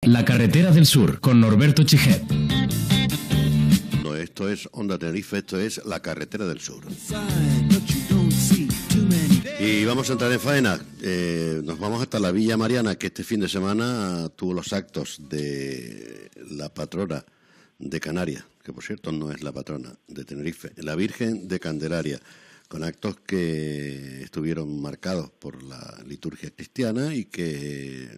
La carretera del sur, con Norberto Chiget. No, esto es Onda Tenerife, esto es La carretera del sur. Y vamos a entrar en faena. Nos vamos hasta la Villa Mariana, que este fin de semana tuvo los actos de la patrona de Canarias, que por cierto no es la patrona de Tenerife, la Virgen de Candelaria, con actos que estuvieron marcados por la liturgia cristiana y que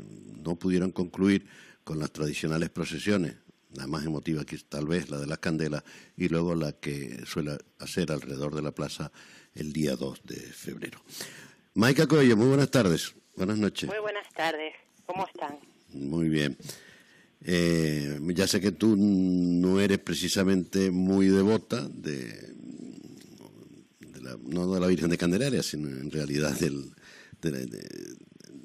no pudieron concluir con las tradicionales procesiones, la más emotiva que tal vez la de las candelas y luego la que suele hacer alrededor de la plaza el día 2 de febrero. Maica Coello, muy buenas tardes, buenas noches. Muy buenas tardes, ¿cómo están? Muy bien. Ya sé que tú no eres precisamente muy devota no de la Virgen de Candelaria, sino en realidad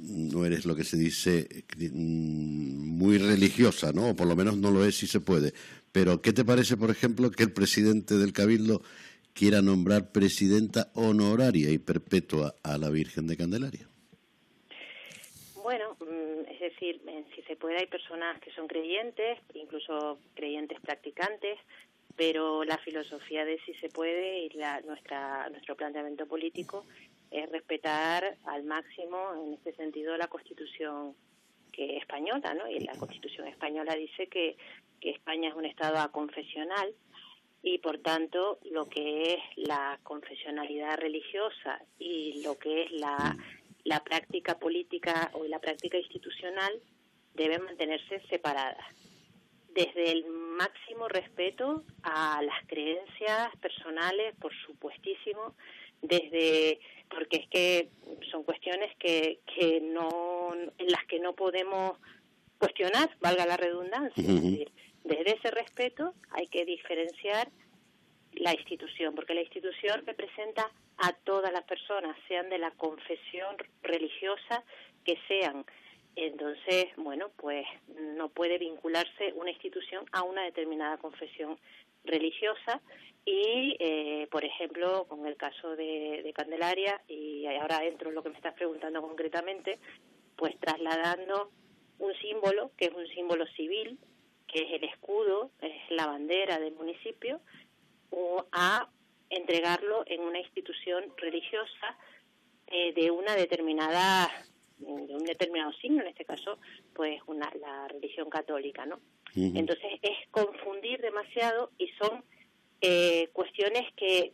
no eres lo que se dice muy religiosa, ¿no? O por lo menos no lo es si se puede. Pero ¿qué te parece, por ejemplo, que el presidente del Cabildo quiera nombrar presidenta honoraria y perpetua a la Virgen de Candelaria? Bueno, es decir, si se puede, hay personas que son creyentes, incluso creyentes practicantes, pero la filosofía de si se puede y nuestro planteamiento político es respetar al máximo, en este sentido, la Constitución española, ¿no? Y la Constitución española dice que España es un Estado aconfesional y, por tanto, lo que es la confesionalidad religiosa y lo que es la práctica política o la práctica institucional deben mantenerse separadas, desde el máximo respeto a las creencias personales, por supuestísimo, porque es que son cuestiones en las que no podemos cuestionar, valga la redundancia. Es decir, desde ese respeto hay que diferenciar la institución, porque la institución representa a todas las personas, sean de la confesión religiosa que sean. Entonces, bueno, pues no puede vincularse una institución a una determinada confesión religiosa y, por ejemplo, con el caso de Candelaria, y ahora entro en lo que me estás preguntando concretamente, pues trasladando un símbolo, que es un símbolo civil, que es el escudo, es la bandera del municipio, a entregarlo en una institución religiosa de un determinado signo, en este caso, pues la religión católica, ¿no? Entonces es confundir demasiado y son cuestiones que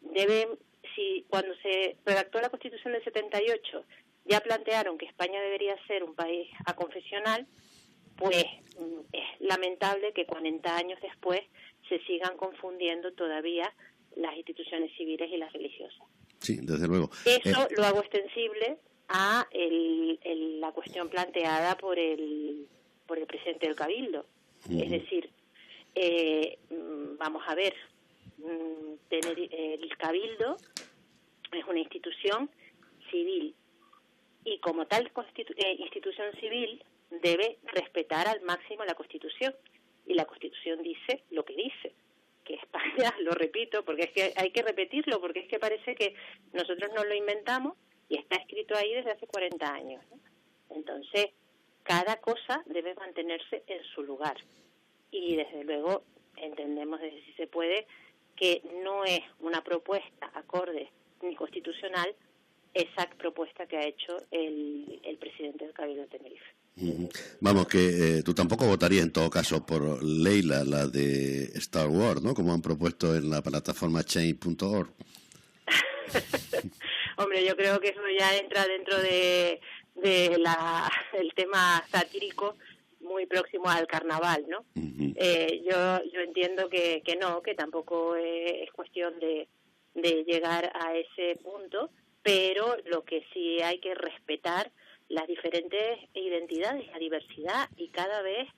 cuando se redactó la Constitución del 78 ya plantearon que España debería ser un país aconfesional, pues es lamentable que 40 años después se sigan confundiendo todavía las instituciones civiles y las religiosas. Sí, desde luego. Eso lo hago extensible a la cuestión planteada por el presidente del Cabildo. Es decir, vamos a ver, el Cabildo es una institución civil y como tal institución civil debe respetar al máximo la Constitución, y la Constitución dice lo que dice, que España, lo repito, porque es que hay que repetirlo, porque es que parece que nosotros nos lo inventamos y está escrito ahí desde hace 40 años, ¿no? Entonces, cada cosa debe mantenerse en su lugar. Y desde luego entendemos, desde si se puede, que no es una propuesta acorde ni constitucional esa propuesta que ha hecho el presidente del Cabildo de Tenerife. Vamos, que tú tampoco votarías en todo caso por Leila, la de Star Wars, ¿no? Como han propuesto en la plataforma change.org. Hombre, yo creo que eso ya entra dentro de el tema satírico muy próximo al carnaval, ¿no? Yo entiendo que no, que tampoco es cuestión de llegar a ese punto, pero lo que sí hay que respetar las diferentes identidades, la diversidad, y cada vez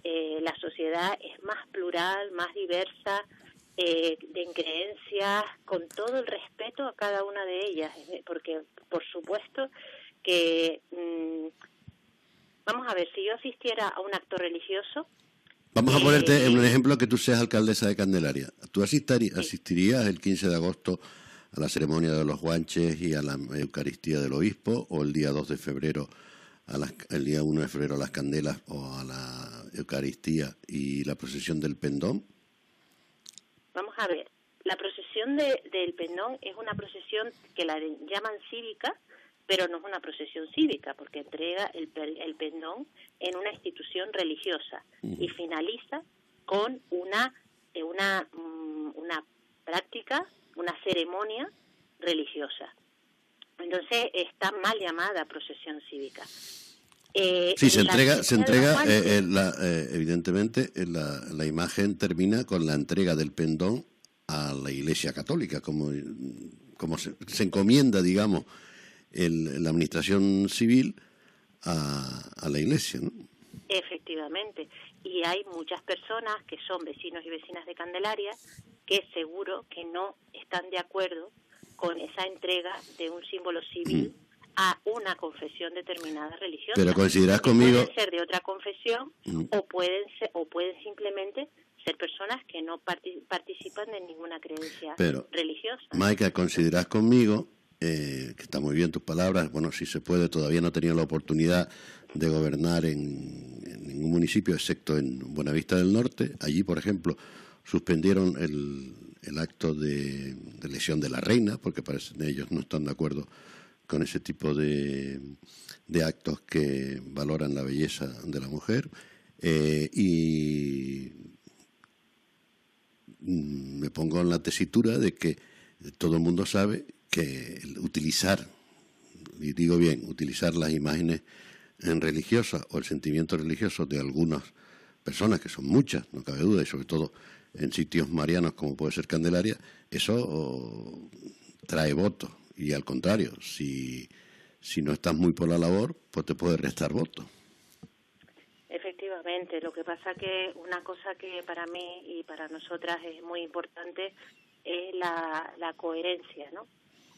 la sociedad es más plural, más diversa, en creencias, con todo el respeto a cada una de ellas, porque por supuesto que vamos a ver, si yo asistiera a un acto religioso, vamos a ponerte un ejemplo, que tú seas alcaldesa de Candelaria. ¿Tú asistirías el 15 de agosto a la ceremonia de los guanches y a la Eucaristía del Obispo, o el día 2 de febrero el día 1 de febrero a las candelas o a la Eucaristía y la procesión del pendón? Vamos a ver, la procesión del pendón es una procesión que la llaman cívica, pero no es una procesión cívica, porque entrega el pendón en una institución religiosa y finaliza con una práctica, una ceremonia religiosa. Entonces está mal llamada procesión cívica. Sí, se entrega evidentemente la imagen termina con la entrega del pendón a la Iglesia Católica, como se encomienda, digamos, la administración civil a la Iglesia, ¿no? Efectivamente, y hay muchas personas que son vecinos y vecinas de Candelaria que seguro que no están de acuerdo con esa entrega de un símbolo civil a una confesión determinada religiosa. Pero coincidirás conmigo. Pueden ser de otra confesión o pueden simplemente ser personas que no participan de ninguna creencia religiosa. Maika, coincidirás conmigo que está muy bien tus palabras. Bueno, si se puede, todavía no he tenido la oportunidad de gobernar en ningún municipio, excepto en Buenavista del Norte. Allí, por ejemplo, suspendieron el acto de lesión de la reina, porque parece que ellos no están de acuerdo con ese tipo de actos que valoran la belleza de la mujer. Y me pongo en la tesitura de que todo el mundo sabe que utilizar las imágenes religiosas o el sentimiento religioso de algunas personas, que son muchas, no cabe duda, y sobre todo en sitios marianos como puede ser Candelaria, eso trae votos. Y al contrario, si no estás muy por la labor, pues te puede restar votos. Efectivamente, lo que pasa que una cosa que para mí y para nosotras es muy importante es la coherencia, ¿no?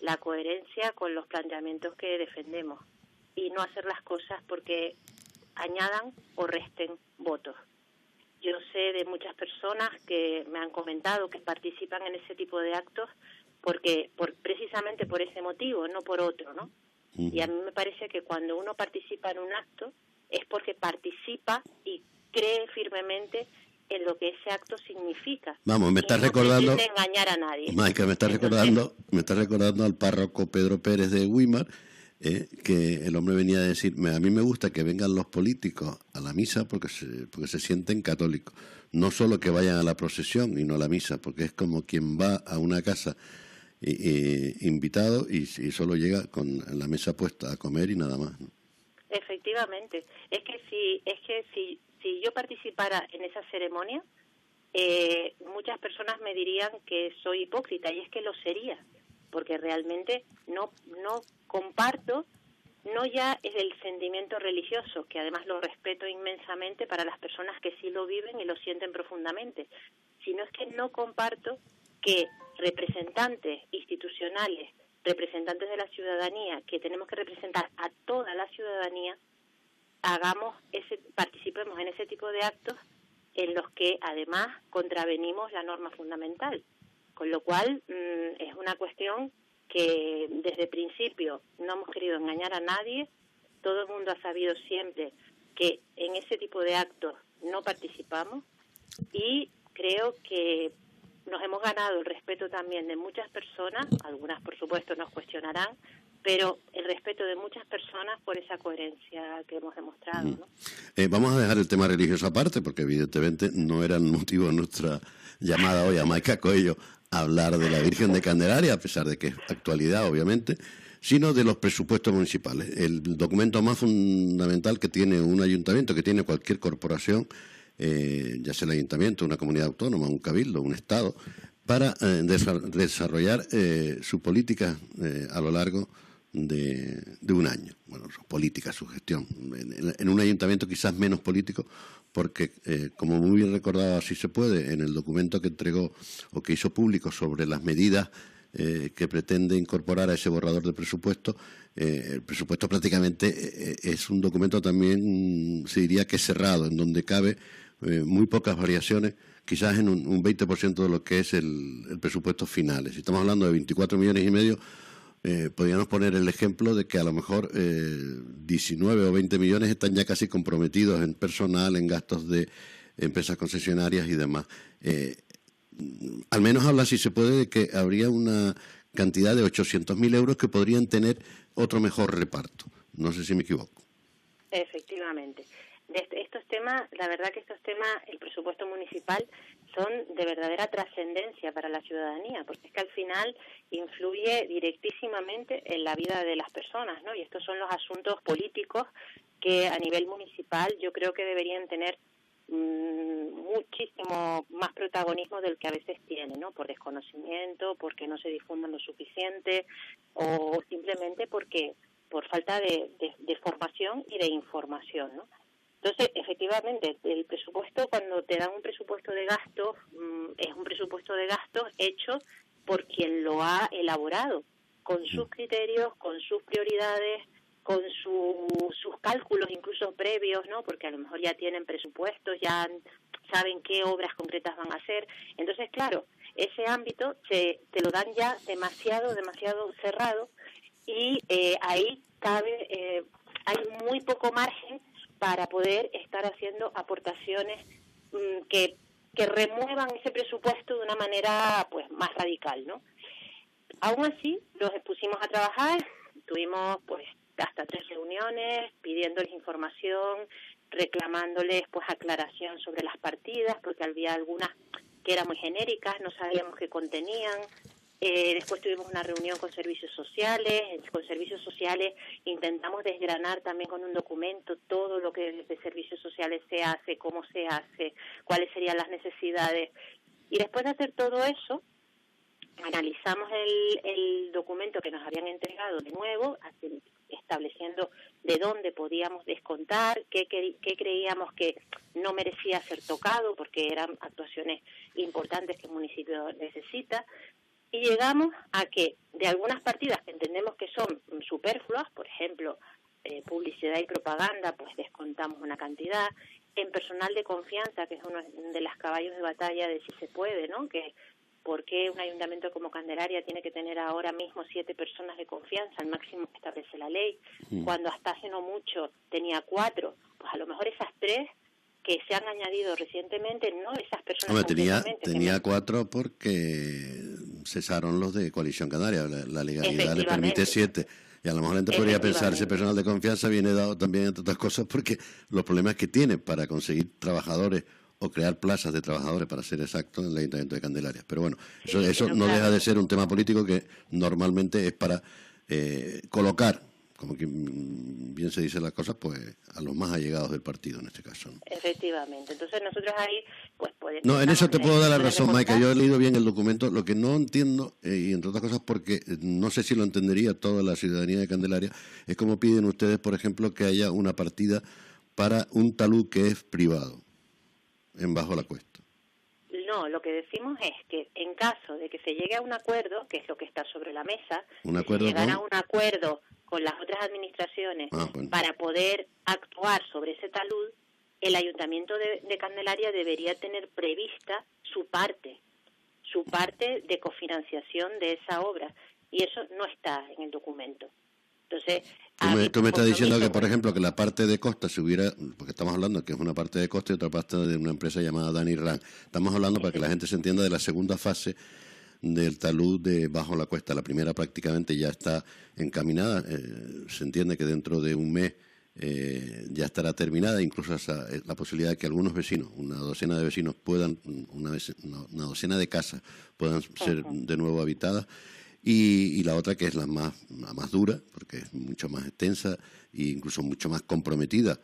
La coherencia con los planteamientos que defendemos y no hacer las cosas porque añadan o resten votos. Yo sé de muchas personas que me han comentado que participan en ese tipo de actos precisamente por ese motivo, no por otro, ¿no? Y a mí me parece que cuando uno participa en un acto es porque participa y cree firmemente en lo que ese acto significa. Vamos, me estás recordando, pretende engañar a nadie. Maika, me estás recordando al párroco Pedro Pérez de Güímar, que el hombre venía a decir, a mí me gusta que vengan los políticos a la misa porque se sienten católicos, no solo que vayan a la procesión y no a la misa, porque es como quien va a una casa invitado y solo llega con la mesa puesta a comer y nada más, ¿no? Efectivamente, es que si yo participara en esa ceremonia, muchas personas me dirían que soy hipócrita, y es que lo sería, porque realmente no comparto, no ya es el sentimiento religioso, que además lo respeto inmensamente para las personas que sí lo viven y lo sienten profundamente, sino es que no comparto que representantes institucionales, representantes de la ciudadanía, que tenemos que representar a toda la ciudadanía, participemos en ese tipo de actos en los que además contravenimos la norma fundamental. Con lo cual es una cuestión que desde el principio no hemos querido engañar a nadie, todo el mundo ha sabido siempre que en ese tipo de actos no participamos y creo que nos hemos ganado el respeto también de muchas personas, algunas por supuesto nos cuestionarán, pero el respeto de muchas personas por esa coherencia que hemos demostrado, ¿no? Vamos a dejar el tema religioso aparte, porque evidentemente no era el motivo de nuestra llamada hoy a Maika Coello a hablar de la Virgen de Candelaria, a pesar de que es actualidad, obviamente, sino de los presupuestos municipales. El documento más fundamental que tiene un ayuntamiento, que tiene cualquier corporación, ya sea el ayuntamiento, una comunidad autónoma, un cabildo, un estado, para desarrollar su política a lo largo de un año. Bueno, su política, su gestión. En un ayuntamiento quizás menos político, porque, como muy bien recordado, así se puede, en el documento que entregó o que hizo público sobre las medidas que pretende incorporar a ese borrador de presupuesto, el presupuesto prácticamente es un documento también, se diría que cerrado, en donde cabe muy pocas variaciones, quizás en un 20% de lo que es el presupuesto final. Si estamos hablando de 24,5 millones, podríamos poner el ejemplo de que a lo mejor 19 o 20 millones están ya casi comprometidos en personal, en gastos de empresas concesionarias y demás. Al menos habla, si se puede, de que habría una cantidad de 800.000 euros que podrían tener otro mejor reparto. No sé si me equivoco. Efectivamente. Estos temas, la verdad que estos temas, el presupuesto municipal, son de verdadera trascendencia para la ciudadanía, porque es que al final influye directísimamente en la vida de las personas, ¿no? Y estos son los asuntos políticos que a nivel municipal yo creo que deberían tener muchísimo más protagonismo del que a veces tienen, ¿no? Por desconocimiento, porque no se difunden lo suficiente o simplemente porque por falta de formación y de información, ¿no? Entonces, efectivamente, el presupuesto, cuando te dan un presupuesto de gastos, es un presupuesto de gastos hecho por quien lo ha elaborado, con sus criterios, con sus prioridades, con sus cálculos incluso previos, ¿no? Porque a lo mejor ya tienen presupuestos, ya saben qué obras concretas van a hacer. Entonces, claro, ese ámbito te lo dan ya demasiado cerrado y ahí hay muy poco margen para poder estar haciendo aportaciones que remuevan ese presupuesto de una manera pues más radical, ¿no? Aún así, los pusimos a trabajar, tuvimos pues hasta 3 reuniones pidiéndoles información, reclamándoles pues aclaración sobre las partidas, porque había algunas que eran muy genéricas, no sabíamos qué contenían. Después tuvimos una reunión con servicios sociales. Con servicios sociales intentamos desgranar también con un documento todo lo que de servicios sociales se hace, cómo se hace, cuáles serían las necesidades. Y después de hacer todo eso, analizamos el documento que nos habían entregado de nuevo, estableciendo de dónde podíamos descontar, qué creíamos que no merecía ser tocado, porque eran actuaciones importantes que el municipio necesita. Y llegamos a que de algunas partidas que entendemos que son superfluas, por ejemplo, publicidad y propaganda, pues descontamos una cantidad. En personal de confianza, que es uno de los caballos de batalla de si se puede, ¿no? Que ¿por qué un ayuntamiento como Candelaria tiene que tener ahora mismo 7 personas de confianza, al máximo que establece la ley, cuando hasta hace no mucho tenía 4? Pues a lo mejor esas 3 que se han añadido recientemente, no esas personas. Hombre, tenía 4 porque cesaron los de Coalición Canaria, la legalidad le permite 7. Y a lo mejor la gente podría pensar, ese personal de confianza viene dado también, entre otras cosas, porque los problemas que tiene para conseguir trabajadores o crear plazas de trabajadores, para ser exacto, en el Ayuntamiento de Candelaria. Pero bueno, eso no deja de ser un tema político que normalmente es para colocar, como que bien se dice las cosas, pues a los más allegados del partido en este caso, ¿no? Efectivamente. Entonces nosotros ahí pues podemos... No, en eso te puedo dar la razón, Maika. Yo he leído bien el documento. Lo que no entiendo, y entre otras cosas porque no sé si lo entendería toda la ciudadanía de Candelaria, es cómo piden ustedes, por ejemplo, que haya una partida para un talud que es privado, en Bajo la Cuesta. No, lo que decimos es que en caso de que se llegue a un acuerdo, que es lo que está sobre la mesa, llegar a un acuerdo con las otras administraciones para poder actuar sobre ese talud, el Ayuntamiento de Candelaria debería tener prevista su parte de cofinanciación de esa obra, y eso no está en el documento. Entonces, tú me estás diciendo que, por ejemplo, que la parte de costa se hubiera, porque estamos hablando que es una parte de costa y otra parte de una empresa llamada Dani Ran. Estamos hablando, para que la gente se entienda, de la segunda fase del talud de Bajo la Cuesta. La primera prácticamente ya está encaminada. Se entiende que dentro de un mes ya estará terminada, incluso la posibilidad de que algunos vecinos, una docena de vecinos puedan, una docena de casas puedan ser de nuevo habitadas. Y la otra, que es la más dura, porque es mucho más extensa e incluso mucho más comprometida,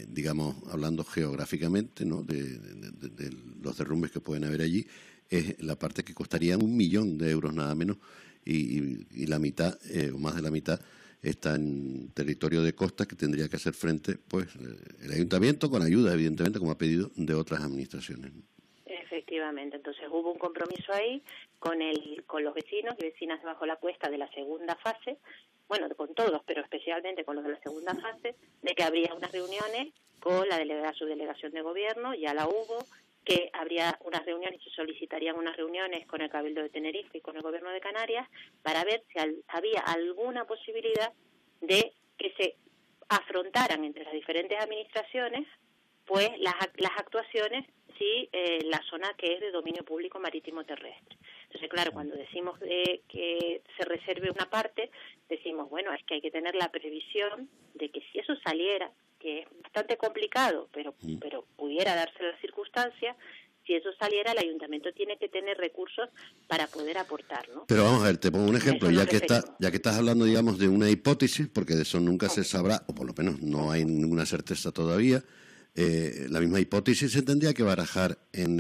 digamos, hablando geográficamente, ¿no?, de los derrumbes que pueden haber allí, es la parte que costaría 1 millón de euros nada menos, y la mitad, o más de la mitad, está en territorio de costa, que tendría que hacer frente, pues, el ayuntamiento, con ayuda, evidentemente, como ha pedido, de otras administraciones, ¿no? Efectivamente, entonces hubo un compromiso ahí con los vecinos y vecinas de Bajo la Cuesta de la segunda fase, bueno, con todos, pero especialmente con los de la segunda fase, de que habría unas reuniones con la subdelegación de gobierno, ya la hubo, que habría unas reuniones, se solicitarían unas reuniones con el Cabildo de Tenerife y con el Gobierno de Canarias para ver si había alguna posibilidad de que se afrontaran entre las diferentes administraciones pues las actuaciones si la zona que es de dominio público marítimo terrestre. Entonces, claro, cuando decimos que se reserve una parte, decimos, bueno, es que hay que tener la previsión de que si eso saliera, que es bastante complicado, pero pudiera darse la circunstancia, si eso saliera, el ayuntamiento tiene que tener recursos para poder aportar, ¿no? Pero vamos a ver, te pongo un ejemplo, ya que referimos. estás hablando, digamos, de una hipótesis, porque de eso nunca se sabrá, o por lo menos no hay ninguna certeza todavía. La misma hipótesis se tendría que barajar en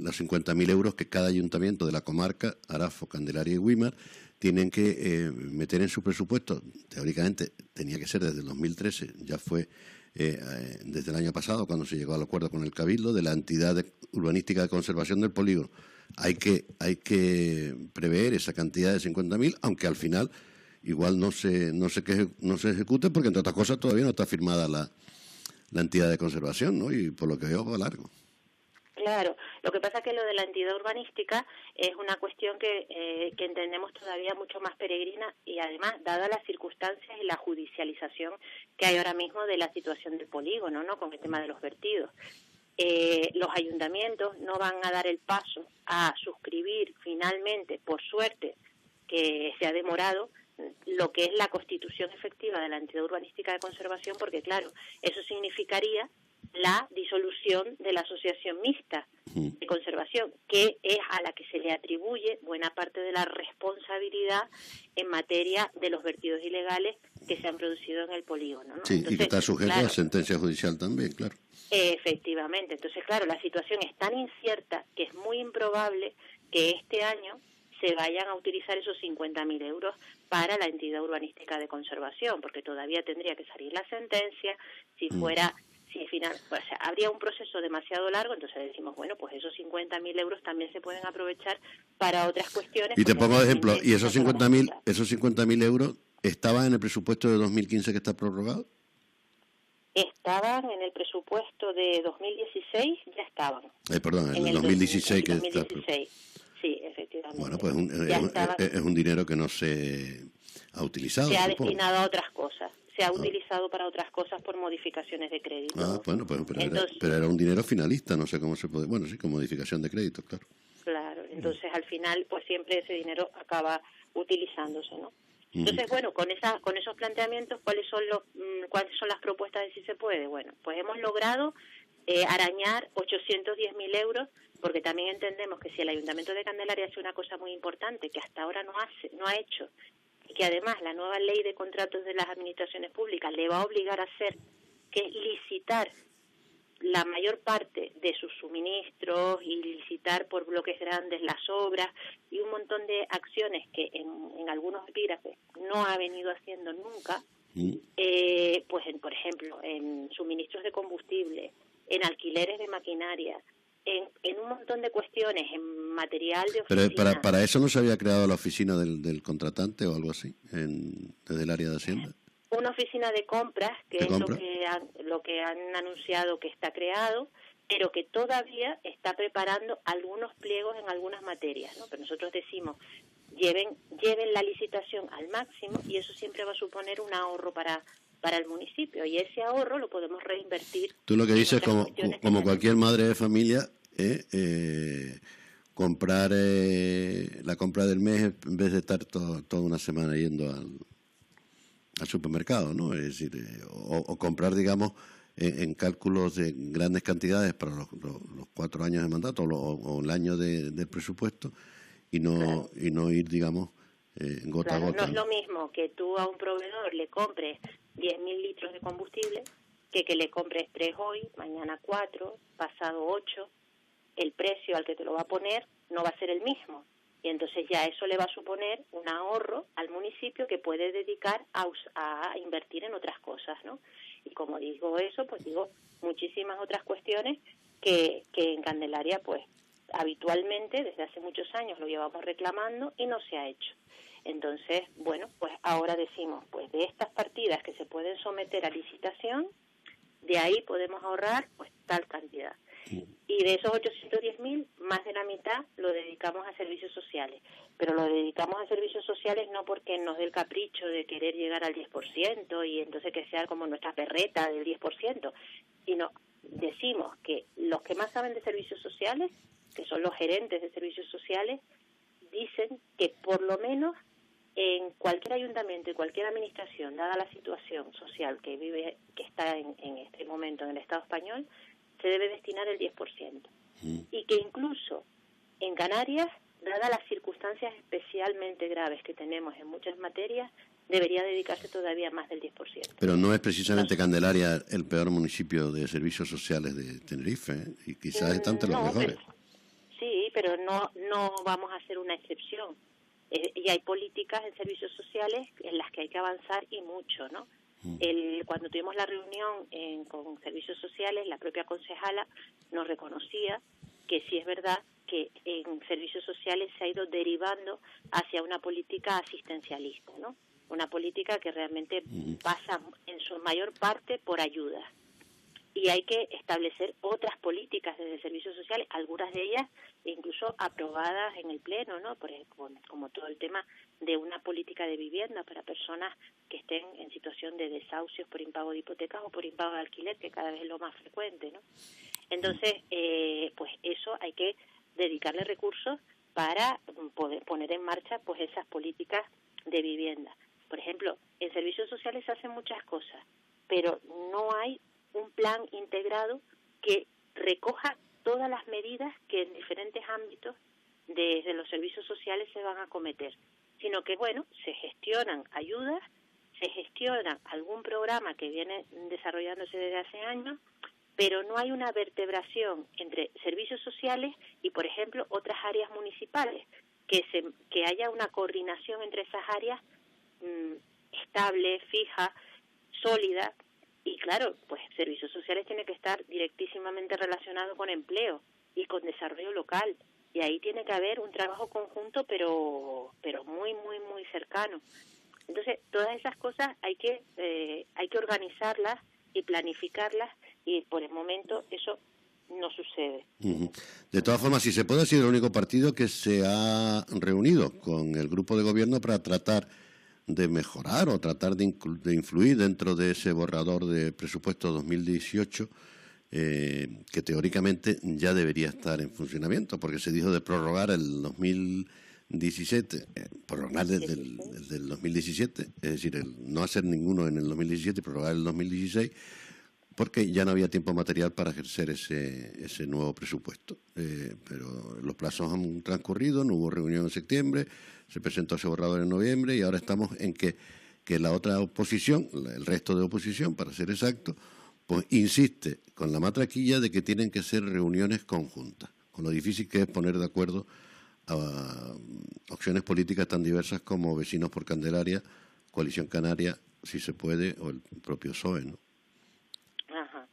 los 50.000 euros que cada ayuntamiento de la comarca, Arafo, Candelaria y Güímar, tienen que meter en su presupuesto. Teóricamente tenía que ser desde el 2013, ya fue desde el año pasado cuando se llegó al acuerdo con el Cabildo de la entidad urbanística de conservación del polígono. Hay que prever esa cantidad de 50.000, aunque al final igual no se ejecute, porque entre otras cosas todavía no está firmada la entidad de conservación, ¿no? Y por lo que veo va largo. Claro, lo que pasa es que lo de la entidad urbanística es una cuestión que entendemos todavía mucho más peregrina y además, dadas las circunstancias y la judicialización que hay ahora mismo de la situación del polígono, ¿no? Con el tema de los vertidos. Los ayuntamientos no van a dar el paso a suscribir finalmente, por suerte, que se ha demorado, lo que es la constitución efectiva de la entidad urbanística de conservación, porque claro, eso significaría la disolución de la asociación mixta de conservación, que es a la que se le atribuye buena parte de la responsabilidad en materia de los vertidos ilegales que se han producido en el polígono, ¿no? Sí, entonces, y que está sujeto claro, a sentencia judicial también, claro. Efectivamente. Entonces, claro, la situación es tan incierta que es muy improbable que este año se vayan a utilizar esos 50.000 euros para la entidad urbanística de conservación, porque todavía tendría que salir la sentencia, si final, o sea, habría un proceso demasiado largo, entonces decimos, bueno, pues esos 50.000 euros también se pueden aprovechar para otras cuestiones. Y te pongo de ejemplo, ¿y esos 50.000 euros estaban en el presupuesto de 2015 que está prorrogado? Estaban en el presupuesto de 2016, ya estaban. Perdón, en el 2016 que 2016. Sí, efectivamente. Bueno, pues es un dinero que no se ha utilizado. Se ha destinado a otras cosas. Se ha utilizado para otras cosas por modificaciones de crédito. Bueno, pues pero era un dinero finalista, no sé cómo se puede... Bueno, sí, con modificación de crédito, claro. Claro, entonces al final, pues siempre ese dinero acaba utilizándose, ¿no? Entonces, bueno, con esos planteamientos, ¿cuáles son las propuestas de si se puede? Bueno, pues hemos logrado arañar 810.000 euros, porque también entendemos que si el Ayuntamiento de Candelaria hace una cosa muy importante que hasta ahora no ha hecho, y que además la nueva ley de contratos de las administraciones públicas le va a obligar a hacer, que es licitar la mayor parte de sus suministros y licitar por bloques grandes las obras y un montón de acciones que en algunos epígrafes no ha venido haciendo nunca, pues por ejemplo, en suministros de combustible, en alquileres de maquinaria, en un montón de cuestiones, en material de oficina. Pero para eso no se había creado la oficina del contratante o algo así, desde el área de Hacienda. Una oficina de compras, que es lo que han anunciado que está creado, pero que todavía está preparando algunos pliegos en algunas materias, ¿no? Pero nosotros decimos, lleven la licitación al máximo y eso siempre va a suponer un ahorro para el municipio, y ese ahorro lo podemos reinvertir. Tú lo que dices, como cualquier madre de familia, comprar la compra del mes en vez de estar toda una semana yendo al supermercado, ¿no? Es decir, o comprar, digamos, en cálculos de grandes cantidades para los 4 años de mandato o el año del presupuesto y no ir, digamos, gota a gota. No es lo mismo que tú a un proveedor le compres 10.000 litros de combustible que le compres 3 hoy, mañana 4, pasado 8. El precio al que te lo va a poner no va a ser el mismo. Y entonces ya eso le va a suponer un ahorro al municipio que puede dedicar a invertir en otras cosas, ¿no? Y como digo eso, pues digo muchísimas otras cuestiones que en Candelaria, pues habitualmente, desde hace muchos años lo llevamos reclamando y no se ha hecho. Entonces, bueno, pues ahora decimos, pues de estas partidas que se pueden someter a licitación, de ahí podemos ahorrar pues tal cantidad. Y Y de esos 810.000, más de la mitad lo dedicamos a servicios sociales. Pero lo dedicamos a servicios sociales no porque nos dé el capricho de querer llegar al 10% y entonces que sea como nuestra perreta del 10%, sino decimos que los que más saben de servicios sociales, que son los gerentes de servicios sociales, dicen que por lo menos en cualquier ayuntamiento y cualquier administración, dada la situación social que está en este momento en el Estado español, se debe destinar el 10%. Y que incluso en Canarias, dadas las circunstancias especialmente graves que tenemos en muchas materias, debería dedicarse todavía más del 10%. Pero no es precisamente Candelaria el peor municipio de servicios sociales de Tenerife, ¿eh? Y quizás están entre los mejores. Pero no vamos a hacer una excepción. Y hay políticas en servicios sociales en las que hay que avanzar y mucho, ¿no? Cuando tuvimos la reunión con servicios sociales, la propia concejala nos reconocía que sí es verdad que en servicios sociales se ha ido derivando hacia una política asistencialista, ¿no? Una política que realmente pasa en su mayor parte por ayudas. Y hay que establecer otras políticas desde servicios sociales, algunas de ellas incluso aprobadas en el Pleno, ¿no? Por ejemplo, como todo el tema de una política de vivienda para personas que estén en situación de desahucios por impago de hipotecas o por impago de alquiler, que cada vez es lo más frecuente, ¿no? Entonces, pues eso hay que dedicarle recursos para poder poner en marcha pues esas políticas de vivienda. Por ejemplo, en servicios sociales se hacen muchas cosas, pero no hay un plan integrado que recoja todas las medidas que en diferentes ámbitos desde los servicios sociales se van a acometer, sino que, bueno, se gestionan ayudas, se gestiona algún programa que viene desarrollándose desde hace años, pero no hay una vertebración entre servicios sociales y, por ejemplo, otras áreas municipales, que haya una coordinación entre esas áreas estable, fija, sólida. Y claro, pues servicios sociales tiene que estar directísimamente relacionado con empleo y con desarrollo local. Y ahí tiene que haber un trabajo conjunto, pero muy, muy, muy cercano. Entonces, todas esas cosas hay que organizarlas y planificarlas, y por el momento eso no sucede. De todas formas, si se puede, ha sido el único partido que se ha reunido con el grupo de gobierno para tratar de mejorar o tratar de influir dentro de ese borrador de presupuesto 2018 que teóricamente ya debería estar en funcionamiento, porque se dijo de prorrogar el 2017, prorrogar desde el 2017, es decir, no hacer ninguno en el 2017 y prorrogar el 2016, porque ya no había tiempo material para ejercer ese nuevo presupuesto. Pero los plazos han transcurrido, no hubo reunión en septiembre, se presentó ese borrador en noviembre y ahora estamos en que la otra oposición, el resto de oposición, para ser exacto, pues insiste con la matraquilla de que tienen que ser reuniones conjuntas, con lo difícil que es poner de acuerdo a opciones políticas tan diversas como Vecinos por Candelaria, Coalición Canaria, si se puede, o el propio PSOE, ¿no? Ajá.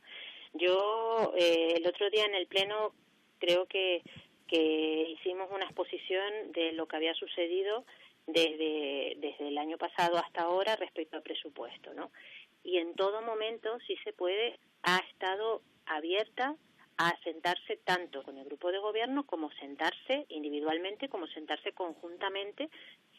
Yo el otro día en el Pleno creo que hicimos una exposición de lo que había sucedido desde el año pasado hasta ahora respecto al presupuesto, ¿no? Y en todo momento, si se puede, ha estado abierta a sentarse tanto con el grupo de gobierno como sentarse individualmente, como sentarse conjuntamente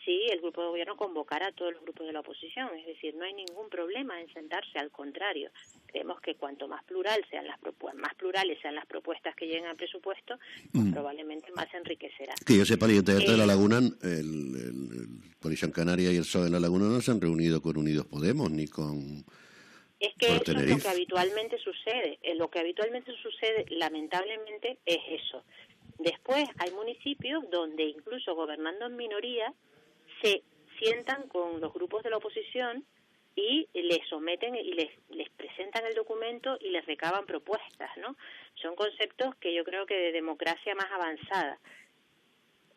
si el grupo de gobierno convocara a todos los grupos de la oposición. Es decir, no hay ningún problema en sentarse, al contrario. Creemos que cuanto más plurales sean las propuestas que lleguen al presupuesto, pues probablemente más enriquecerá. Que yo sepa, el Ayuntamiento de La Laguna, el Coalición Canaria y el PSOE de La Laguna no se han reunido con Unidos Podemos ni con... Es que eso es lo que habitualmente sucede. Lo que habitualmente sucede, lamentablemente, es eso. Después hay municipios donde incluso gobernando en minoría se sientan con los grupos de la oposición y les someten y les presentan el documento y les recaban propuestas, ¿no? Son conceptos que yo creo que de democracia más avanzada.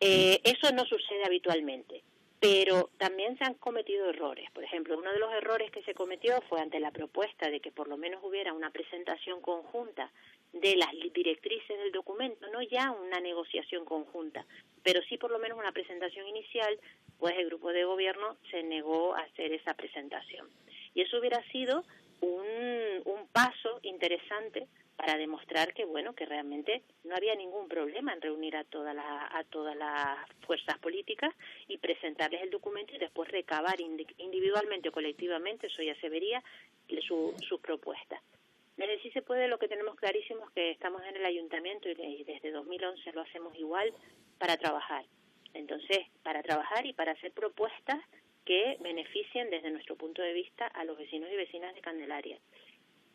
Eso no sucede habitualmente. Pero también se han cometido errores. Por ejemplo, uno de los errores que se cometió fue ante la propuesta de que por lo menos hubiera una presentación conjunta de las directrices del documento, no ya una negociación conjunta, pero sí por lo menos una presentación inicial, pues el grupo de gobierno se negó a hacer esa presentación. Y eso hubiera sido un paso interesante para demostrar que bueno, que realmente no había ningún problema en reunir a todas las fuerzas políticas y presentarles el documento y después recabar individualmente o colectivamente, eso ya se vería, sus propuestas. Desde Sí se puede, lo que tenemos clarísimo es que estamos en el ayuntamiento y desde 2011 lo hacemos igual para trabajar. Entonces, para trabajar y para hacer propuestas que beneficien desde nuestro punto de vista a los vecinos y vecinas de Candelaria.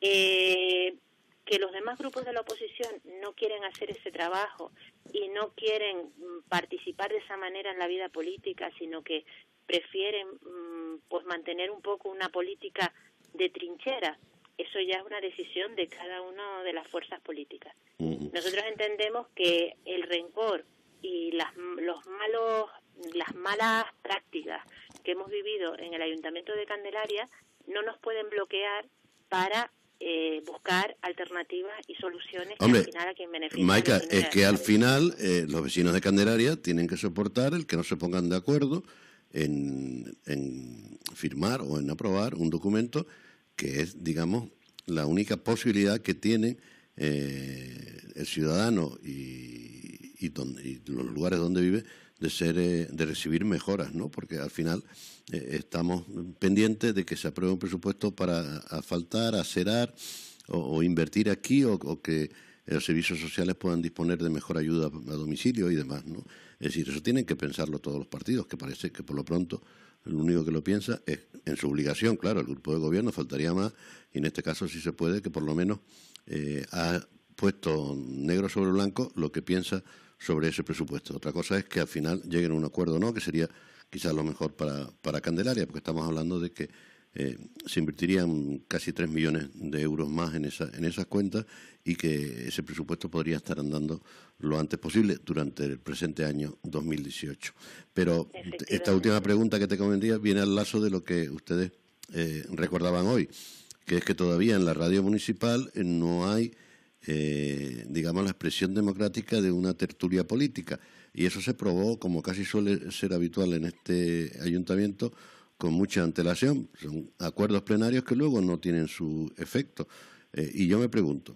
Que los demás grupos de la oposición no quieren hacer ese trabajo y no quieren participar de esa manera en la vida política, sino que prefieren pues mantener un poco una política de trinchera, eso ya es una decisión de cada una de las fuerzas políticas. Nosotros entendemos que el rencor y las malas prácticas que hemos vivido en el Ayuntamiento de Candelaria no nos pueden bloquear para buscar alternativas y soluciones que al final a quien beneficia. Maica, es que al final los vecinos de Candelaria tienen que soportar el que no se pongan de acuerdo en firmar o en aprobar un documento que es, digamos, la única posibilidad que tiene el ciudadano y los lugares donde vive de recibir mejoras, ¿no? Porque al final estamos pendientes de que se apruebe un presupuesto para asfaltar, acerar o invertir aquí o que los servicios sociales puedan disponer de mejor ayuda a domicilio y demás, ¿no? Es decir, eso tienen que pensarlo todos los partidos, que parece que por lo pronto el único que lo piensa es en su obligación, claro, el grupo de gobierno faltaría más, y en este caso sí se puede, que por lo menos ha puesto negro sobre blanco lo que piensa sobre ese presupuesto. Otra cosa es que al final lleguen a un acuerdo, ¿no?, que sería quizás lo mejor para Candelaria, porque estamos hablando de que se invertirían casi 3 millones de euros más en esas cuentas y que ese presupuesto podría estar andando lo antes posible durante el presente año 2018. Pero esta última pregunta que te comenté viene al lazo de lo que ustedes recordaban hoy, que es que todavía en la radio municipal no hay, digamos, la expresión democrática de una tertulia política. Y eso se probó, como casi suele ser habitual en este ayuntamiento, con mucha antelación. Son acuerdos plenarios que luego no tienen su efecto. Y yo me pregunto,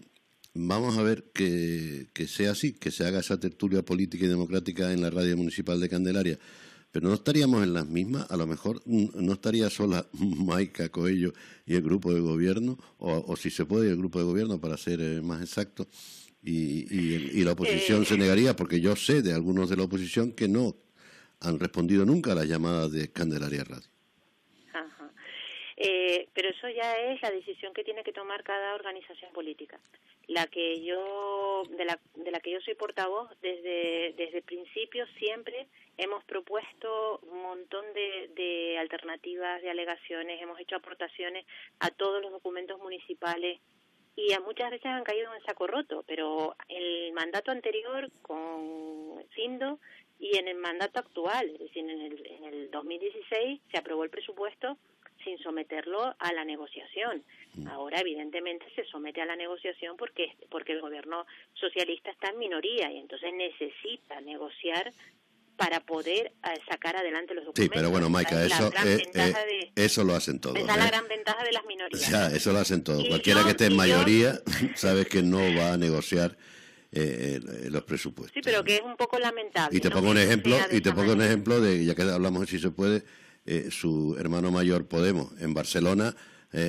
vamos a ver que sea así, que se haga esa tertulia política y democrática en la radio municipal de Candelaria, pero no estaríamos en las mismas, a lo mejor no estaría sola Maica Coello y el grupo de gobierno, o si se puede el grupo de gobierno, para ser más exacto, y la oposición se negaría, porque yo sé de algunos de la oposición que no han respondido nunca a las llamadas de Candelaria Radio. Ajá. Pero eso ya es la decisión que tiene que tomar cada organización política. La que yo de la que yo soy portavoz desde el principio siempre hemos propuesto un montón de alternativas, de alegaciones, hemos hecho aportaciones a todos los documentos municipales y a muchas veces han caído en saco roto, pero el mandato anterior con Findo y en el mandato actual, es decir, en el 2016 se aprobó el presupuesto sin someterlo a la negociación. Ahora, evidentemente, se somete a la negociación porque el gobierno socialista está en minoría y entonces necesita negociar para poder sacar adelante los documentos. Sí, pero bueno, Maica, eso lo hacen todos. Esa es la gran ventaja de las minorías. Ya, eso lo hacen todos. Cualquiera que esté en mayoría sabe que no va a negociar los presupuestos. Sí, pero que es un poco lamentable. Y te pongo un ejemplo, de, ya que hablamos de Si se puede, su hermano mayor Podemos en Barcelona,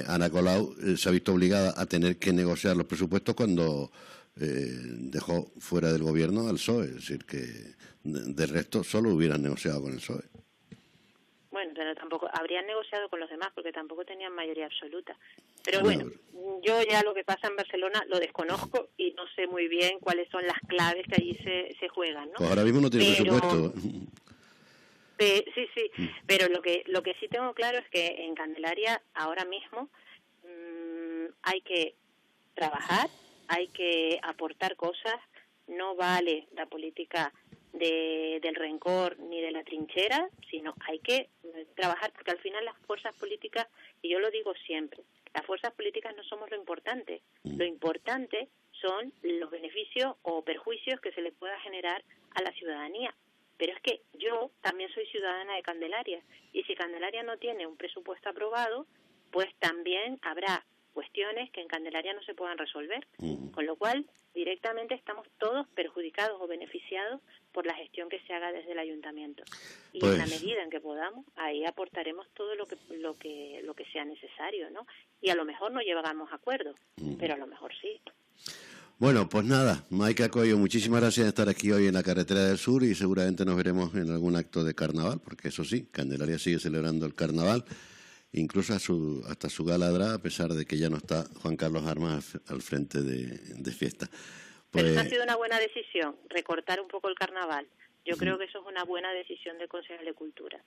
Ana Colau, se ha visto obligada a tener que negociar los presupuestos cuando dejó fuera del gobierno al PSOE, es decir, que de resto solo hubieran negociado con el PSOE. Bueno, pero tampoco habrían negociado con los demás porque tampoco tenían mayoría absoluta. Pero bueno, yo ya lo que pasa en Barcelona lo desconozco y no sé muy bien cuáles son las claves que allí se juegan, ¿no? Pues ahora mismo no tiene presupuesto. Sí, pero lo que sí tengo claro es que en Candelaria ahora mismo hay que trabajar, hay que aportar cosas, no vale la política del rencor ni de la trinchera, sino hay que trabajar, porque al final las fuerzas políticas, y yo lo digo siempre, las fuerzas políticas no somos lo importante son los beneficios o perjuicios que se le pueda generar a la ciudadanía. Pero es que yo también soy ciudadana de Candelaria, y si Candelaria no tiene un presupuesto aprobado, pues también habrá cuestiones que en Candelaria no se puedan resolver, con lo cual directamente estamos todos perjudicados o beneficiados por la gestión que se haga desde el ayuntamiento. Y pues, en la medida en que podamos, ahí aportaremos todo lo que sea necesario, ¿no? Y a lo mejor no llegamos a acuerdo, pero a lo mejor sí. Bueno, pues nada, Maika Coello, muchísimas gracias por estar aquí hoy en la Carretera del Sur y seguramente nos veremos en algún acto de carnaval, porque eso sí, Candelaria sigue celebrando el carnaval, incluso hasta su galadra, a pesar de que ya no está Juan Carlos Armas al frente de fiesta. Pues, Pero eso ha sido una buena decisión, recortar un poco el carnaval. Yo creo que eso es una buena decisión del Consejo de Cultura.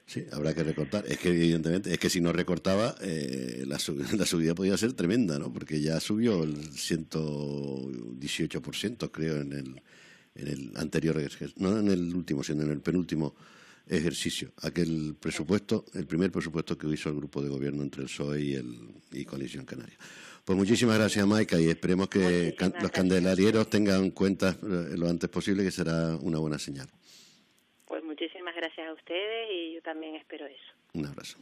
Sí, habrá que recortar. Es que evidentemente, si no recortaba, la subida podía ser tremenda, ¿no? Porque ya subió el 118%, creo, en el anterior, no en el último, sino en el penúltimo ejercicio. Aquel presupuesto, el primer presupuesto que hizo el grupo de gobierno entre el PSOE y Coalición Canaria. Pues muchísimas gracias, Maika, y esperemos que los candelarieros tengan cuenta lo antes posible, que será una buena señal. Pues muchísimas gracias a ustedes y yo también espero eso. Un abrazo.